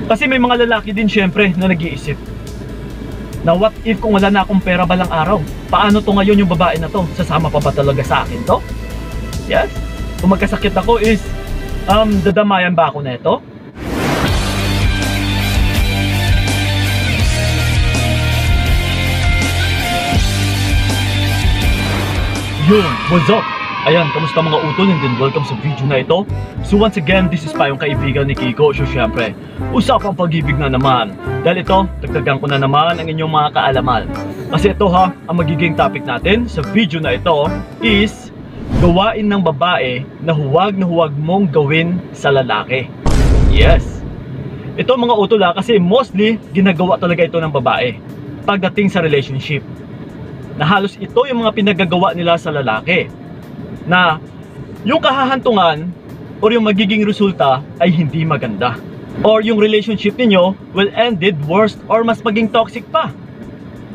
Kasi may mga lalaki din syempre na nag-iisip na what if kung wala na akong pera balang araw? Paano to ngayon yung babae na to? Sasama pa ba talaga sa akin to? Yes. Kung magkasakit ako is dadamayan ba ako na ito? Yun, what's up? Ayan, kamusta mga utol, and then welcome sa video na ito. So once again, this is pa yung kaibigan ni Kiko. So syempre, usapang pag-ibig na naman. Dahil ito, dagdagan ko na naman ang inyong mga kaalaman. Kasi ito ha, ang magiging topic natin sa video na ito is gawain ng babae na huwag mong gawin sa lalaki. Yes. Ito mga utol ha, kasi mostly ginagawa talaga ito ng babae pagdating sa relationship. Na halos ito yung mga pinagagawa nila sa lalaki. Na yung kahahantungan or yung magiging resulta ay hindi maganda. Or yung relationship niyo will ended worst or mas maging toxic pa.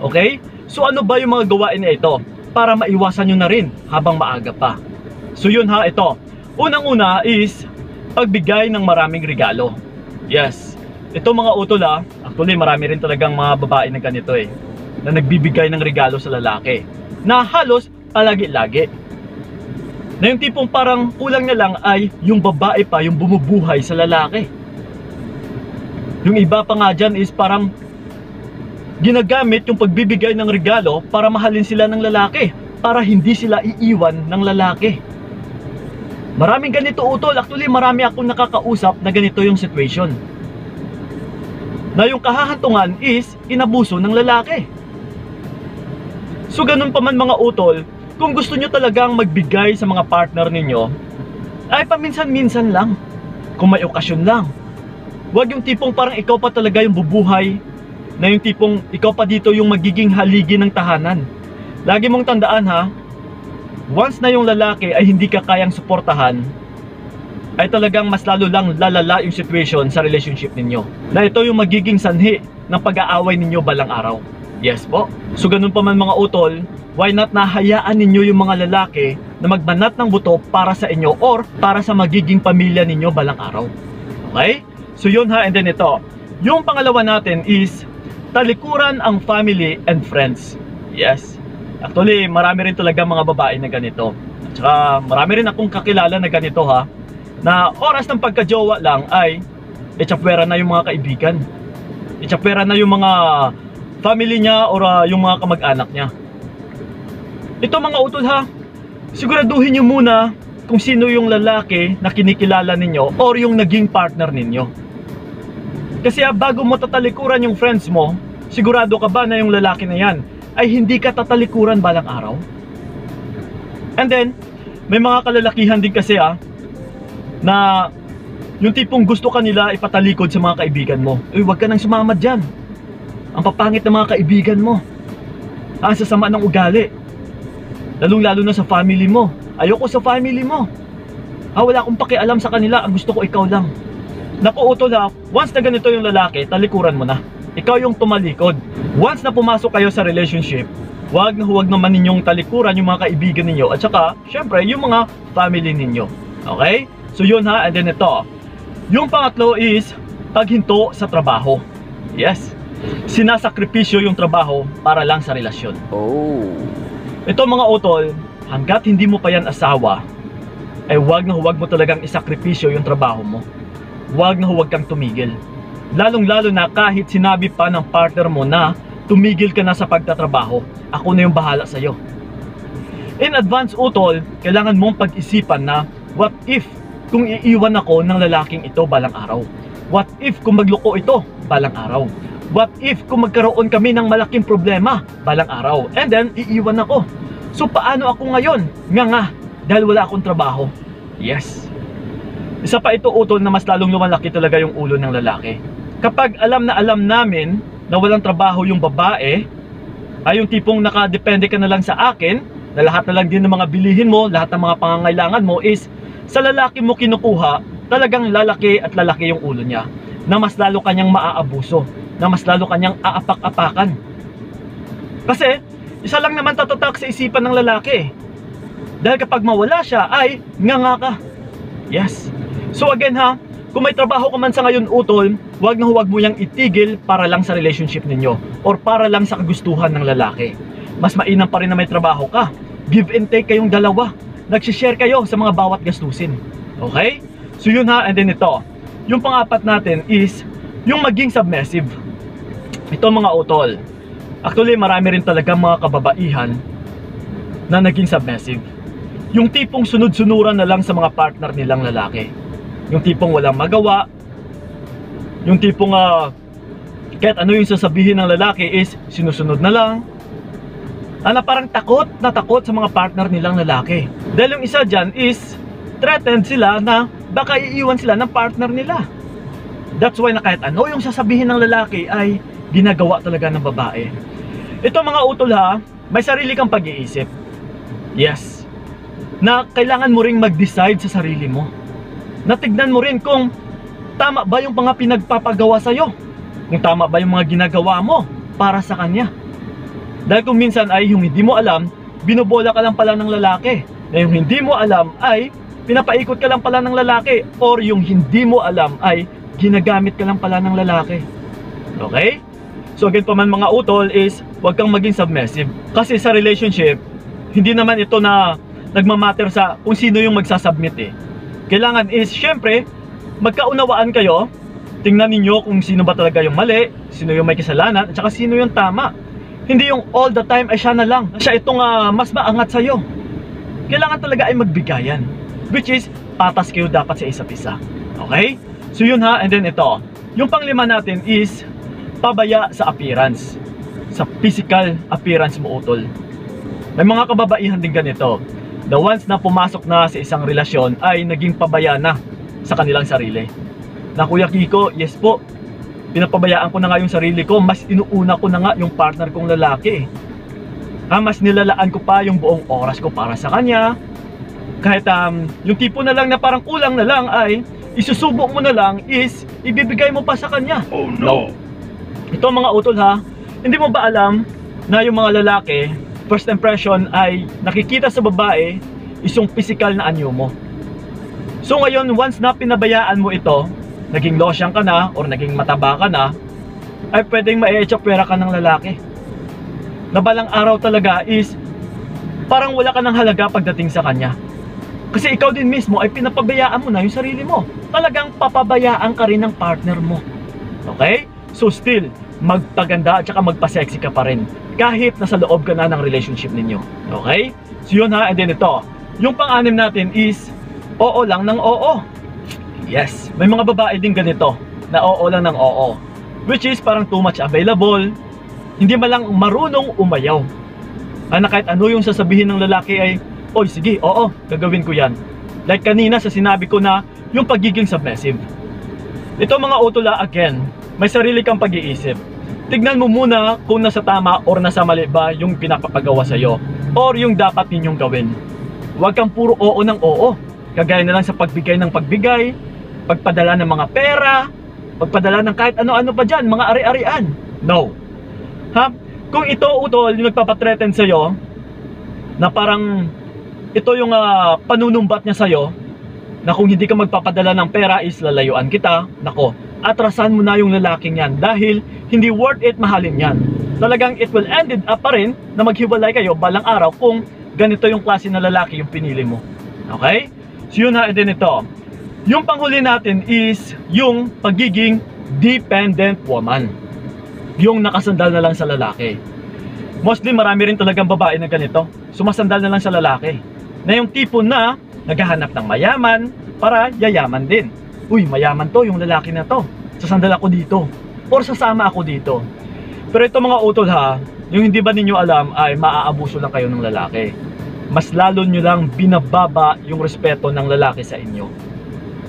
Okay? So ano ba yung mga gawain na ito? Para maiwasan nyo na rin habang maaga pa. So yun ha, ito. Unang-una is pagbigay ng maraming regalo. Yes. Ito mga utol ha, actually marami rin talagang mga babae na ganito na nagbibigay ng regalo sa lalaki. Na halos palagi-lagi. Na yung tipong parang kulang na lang ay yung babae pa yung bumubuhay sa lalaki. Yung iba pa nga dyan is parang ginagamit yung pagbibigay ng regalo para mahalin sila ng lalaki, para hindi sila iiwan ng lalaki. Maraming ganito utol. Actually marami akong nakakausap na ganito yung situation. Na yung kahahantungan is inabuso ng lalaki. So ganun pa man mga utol, kung gusto nyo talagang magbigay sa mga partner ninyo, ay paminsan-minsan lang. Kung may okasyon lang. Huwag yung tipong parang ikaw pa talaga yung bubuhay, na yung tipong ikaw pa dito yung magiging haligi ng tahanan. Lagi mong tandaan ha, once na yung lalaki ay hindi ka kayang suportahan, ay talagang mas lalo lang lalala yung situation sa relationship ninyo. Na ito yung magiging sanhi ng pag-aaway ninyo balang araw. Yes po. So ganun pa man mga utol, why not nahayaan ninyo yung mga lalaki na magbanat ng buto para sa inyo or para sa magiging pamilya ninyo balang araw. Okay? So yun ha, and then ito. Yung pangalawa natin is talikuran ang family and friends. Yes. Actually, marami rin talaga mga babae na ganito. At saka marami rin akong kakilala na ganito ha, na oras ng pagkajowa lang ay itsapwera na yung mga kaibigan. Itsapwera na yung mga family niya or yung mga kamag-anak niya. Ito mga utol ha, siguraduhin nyo muna kung sino yung lalaki na kinikilala ninyo or yung naging partner ninyo. Kasi bago mo tatalikuran yung friends mo, sigurado ka ba na yung lalaki na yan ay hindi ka tatalikuran balang araw? And then, may mga kalalakihan din kasi na yung tipong gusto ka nila ipatalikod sa mga kaibigan mo. Uy, wag ka nang sumama dyan. Ang papangit ng mga kaibigan mo. Ang sasama ng ugali. Lalong-lalo na sa family mo. Ayoko sa family mo. Wala akong pakialam sa kanila. Ang gusto ko ikaw lang. Naku utol ha, once na ganito yung lalaki, talikuran mo na. Ikaw yung tumalikod. Once na pumasok kayo sa relationship, huwag naman ninyong talikuran yung mga kaibigan ninyo. At saka, syempre, yung mga family ninyo. Okay? So yun ha, and then ito. Yung pangatlo is paghinto sa trabaho. Yes. Sinasakripisyo yung trabaho para lang sa relasyon. Oh. Ito mga utol, hanggat hindi mo pa yan asawa, ay huwag mo talagang isakripisyo yung trabaho mo. Huwag kang tumigil. Lalong-lalo na kahit sinabi pa ng partner mo na tumigil ka na sa pagtatrabaho, ako na yung bahala sa'yo. In advance utol, kailangan mong pag-isipan na what if kung iiwan ako ng lalaking ito balang araw? What if kung magloko ito balang araw? What if kung magkaroon kami ng malaking problema balang araw? And then, iiwan ako. So, paano ako ngayon? Nga, dahil wala akong trabaho. Yes. Isa pa ito utol na mas lalong lumalaki talaga yung ulo ng lalaki. Kapag alam namin na walang trabaho yung babae, ay yung tipong nakadepende ka na lang sa akin, na lahat na lang din ng mga bilihin mo, lahat ng mga pangangailangan mo is sa lalaki mo kinukuha, talagang lalaki at lalaki yung ulo niya. Na mas lalo kanyang maaabuso. Na mas lalo kanyang aapak-apakan. Kasi isa lang naman tatatak sa isipan ng lalaki. Dahil kapag mawala siya ay nga ka. Yes. So again ha, kung may trabaho ka man sa ngayon, utol, huwag mo yang itigil para lang sa relationship ninyo or para lang sa kagustuhan ng lalaki. Mas mainam pa rin na may trabaho ka. Give and take kayong dalawa. Nagsishare kayo sa mga bawat gastusin. Okay? So yun ha, and then ito. Yung pang-apat natin is yung maging submissive. Ito mga utol. Actually, marami rin talaga mga kababaihan na naging submissive. Yung tipong sunod-sunuran na lang sa mga partner nilang lalaki. Yung tipong walang magawa. Yung tipong kahit ano yung sasabihin ng lalaki is sinusunod na lang. Na parang takot na takot sa mga partner nilang lalaki. Dahil yung isa dyan is threatened sila na baka iiwan sila ng partner nila. That's why na kahit ano yung sasabihin ng lalaki ay ginagawa talaga ng babae. Ito mga utol ha, may sarili kang pag-iisip. Yes. Na kailangan mo ring mag-decide sa sarili mo. Natignan mo rin kung tama ba yung mga pinagpapagawa sa'yo. Kung tama ba yung mga ginagawa mo para sa kanya. Dahil kung minsan ay yung hindi mo alam, binobola ka lang pala ng lalaki. Na yung hindi mo alam ay pinapaikot ka lang pala ng lalaki. Or yung hindi mo alam ay ginagamit ka lang pala ng lalaki. Okay? So again pa man mga utol is huwag kang maging submissive. Kasi sa relationship, hindi naman ito na nagmamatter sa kung sino yung magsasubmit eh. Kailangan is, syempre, magkaunawaan kayo. Tingnan ninyo kung sino ba talaga yung mali, sino yung may kasalanan, at saka sino yung tama. Hindi yung all the time ay siya na lang. Siya itong mas maangat sa'yo. Kailangan talaga ay magbigayan. Which is, patas kayo dapat sa isa't isa. Okay? So yun ha, and then ito. Yung panglima natin is, pabaya sa appearance. Sa physical appearance mo, utol. May mga kababaihan din ganito. The ones na pumasok na sa isang relasyon ay naging pabaya na sa kanilang sarili. Na Kuya Kiko, yes po, pinapabayaan ko na nga yung sarili ko. Mas inuuna ko na nga yung partner kong lalaki. Mas nilalaan ko pa yung buong oras ko para sa kanya. Kahit yung tipo na lang na parang kulang na lang ay isusubok mo na lang is ibibigay mo pa sa kanya. Oh no! Ito mga utol ha, hindi mo ba alam na yung mga lalaki, first impression ay nakikita sa babae is yung physical na anyo mo. So ngayon, once na pinabayaan mo ito, naging losyang ka na or naging mataba ka na, ay pwedeng ma-echapwera ka ng lalaki. Na balang araw talaga is parang wala ka ng halaga pagdating sa kanya. Kasi ikaw din mismo ay pinapabayaan mo na yung sarili mo. Talagang papabayaan ka rin ng partner mo. Okay? So still, magpaganda at saka magpa-sexy ka pa rin kahit nasa loob ka na ng relationship ninyo. Okay? So yun ha, and then ito. Yung pang-anim natin is oo lang ng oo. Yes, may mga babae din ganito na oo lang ng oo. Which is parang too much available. Hindi man lang marunong umayaw. Na kahit ano yung sasabihin ng lalaki ay, oy sige, oo, gagawin ko yan. Like kanina sa sinabi ko na yung pagiging submissive. Ito mga utula again, may sarili kang pag-iisip. Tignan mo muna kung nasa tama or nasa mali ba yung pinapapagawa sa'yo or yung dapat ninyong gawin. Huwag kang puro oo ng oo. Kagaya na lang sa pagbigay ng pagbigay, pagpadala ng mga pera, pagpadala ng kahit ano-ano pa dyan, mga ari-arian. No. Ha? Kung ito, utol, yung nagpapatreten sa'yo, na parang ito yung panunumbat niya sa'yo, na kung hindi ka magpapadala ng pera is lalayuan kita, nako, atrasan mo na yung lalaking yan dahil hindi worth it mahalin yan. Talagang it will end up pa rin na maghiwalay kayo balang araw kung ganito yung klase na lalaki yung pinili mo. Okay? So yun na din ito. Yung panghuli natin is yung pagiging dependent woman. Yung nakasandal na lang sa lalaki. Mostly marami rin talagang babae na ganito. Sumasandal na lang sa lalaki. Na yung tipo na naghahanap ng mayaman para yayaman din. Uy, mayaman to, yung lalaki na to. Sasandal ako dito. Or sasama ako dito. Pero ito mga utol ha, yung hindi ba ninyo alam ay maaabuso lang kayo ng lalaki. Mas lalo nyo lang binababa yung respeto ng lalaki sa inyo.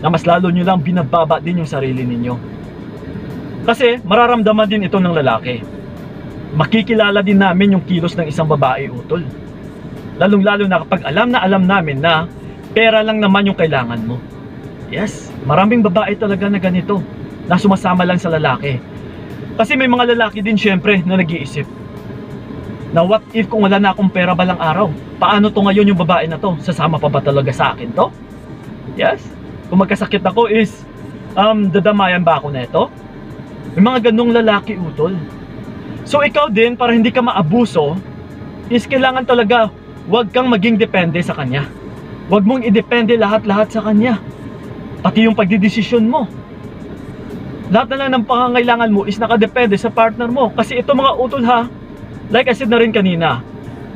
Na mas lalo nyo lang binababa din yung sarili ninyo. Kasi mararamdaman din ito ng lalaki. Makikilala din namin yung kilos ng isang babae, utol. Lalong lalo na kapag alam namin na pera lang naman yung kailangan mo. Yes, maraming babae talaga na ganito, na sumasama lang sa lalaki. Kasi may mga lalaki din syempre na nag-iisip na what if kung wala na akong pera balang araw? Paano to ngayon yung babae na to? Sasama pa ba talaga sa akin to? Yes, kung magkasakit ako is dadamayan ba ako neto? May mga ganong lalaki, utol. So ikaw din, para hindi ka maabuso, is kailangan talaga huwag kang maging depende sa kanya. Huwag mong idepende lahat-lahat sa kanya. Pati yung pagdidesisyon mo. Lahat na lang ng pangangailangan mo is nakadepende sa partner mo. Kasi ito mga utol ha, like I said na rin kanina,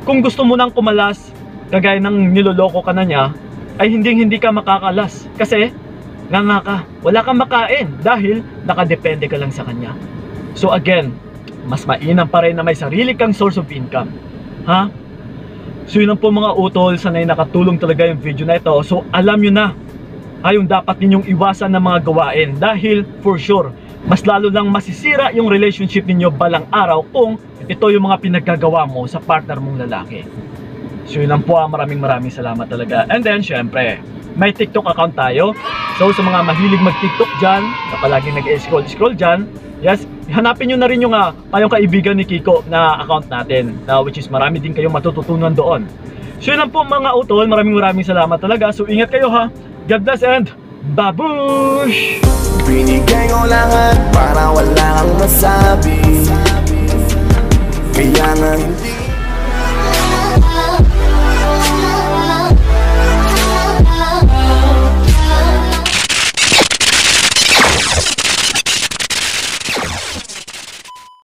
kung gusto mo nang kumalas, kagaya ng niloloko ka na niya, ay hindi ka makakalas. Kasi, nga ka, wala kang makain dahil nakadepende ka lang sa kanya. So again, mas mainam pa rin na may sarili kang source of income. Ha? So yun po mga utol, sanay nakatulong talaga yung video na ito. So alam nyo na, yung dapat ninyong iwasan ng mga gawain. Dahil for sure, mas lalo lang masisira yung relationship ninyo balang araw kung ito yung mga pinagkagawa mo sa partner mong lalaki. So yun lang po, maraming salamat talaga. And then syempre, may TikTok account tayo. So sa mga mahilig mag-TikTok dyan, na palagi nag-scroll dyan, yes, hanapin nyo na rin yung payong kaibigan ni Kiko na account natin, which is marami din kayong matututunan doon. So yun lang po mga utol, maraming salamat talaga. So ingat kayo ha, God bless and babush! Binigay ko lahat para wala kang masabi. Kaya nga hindi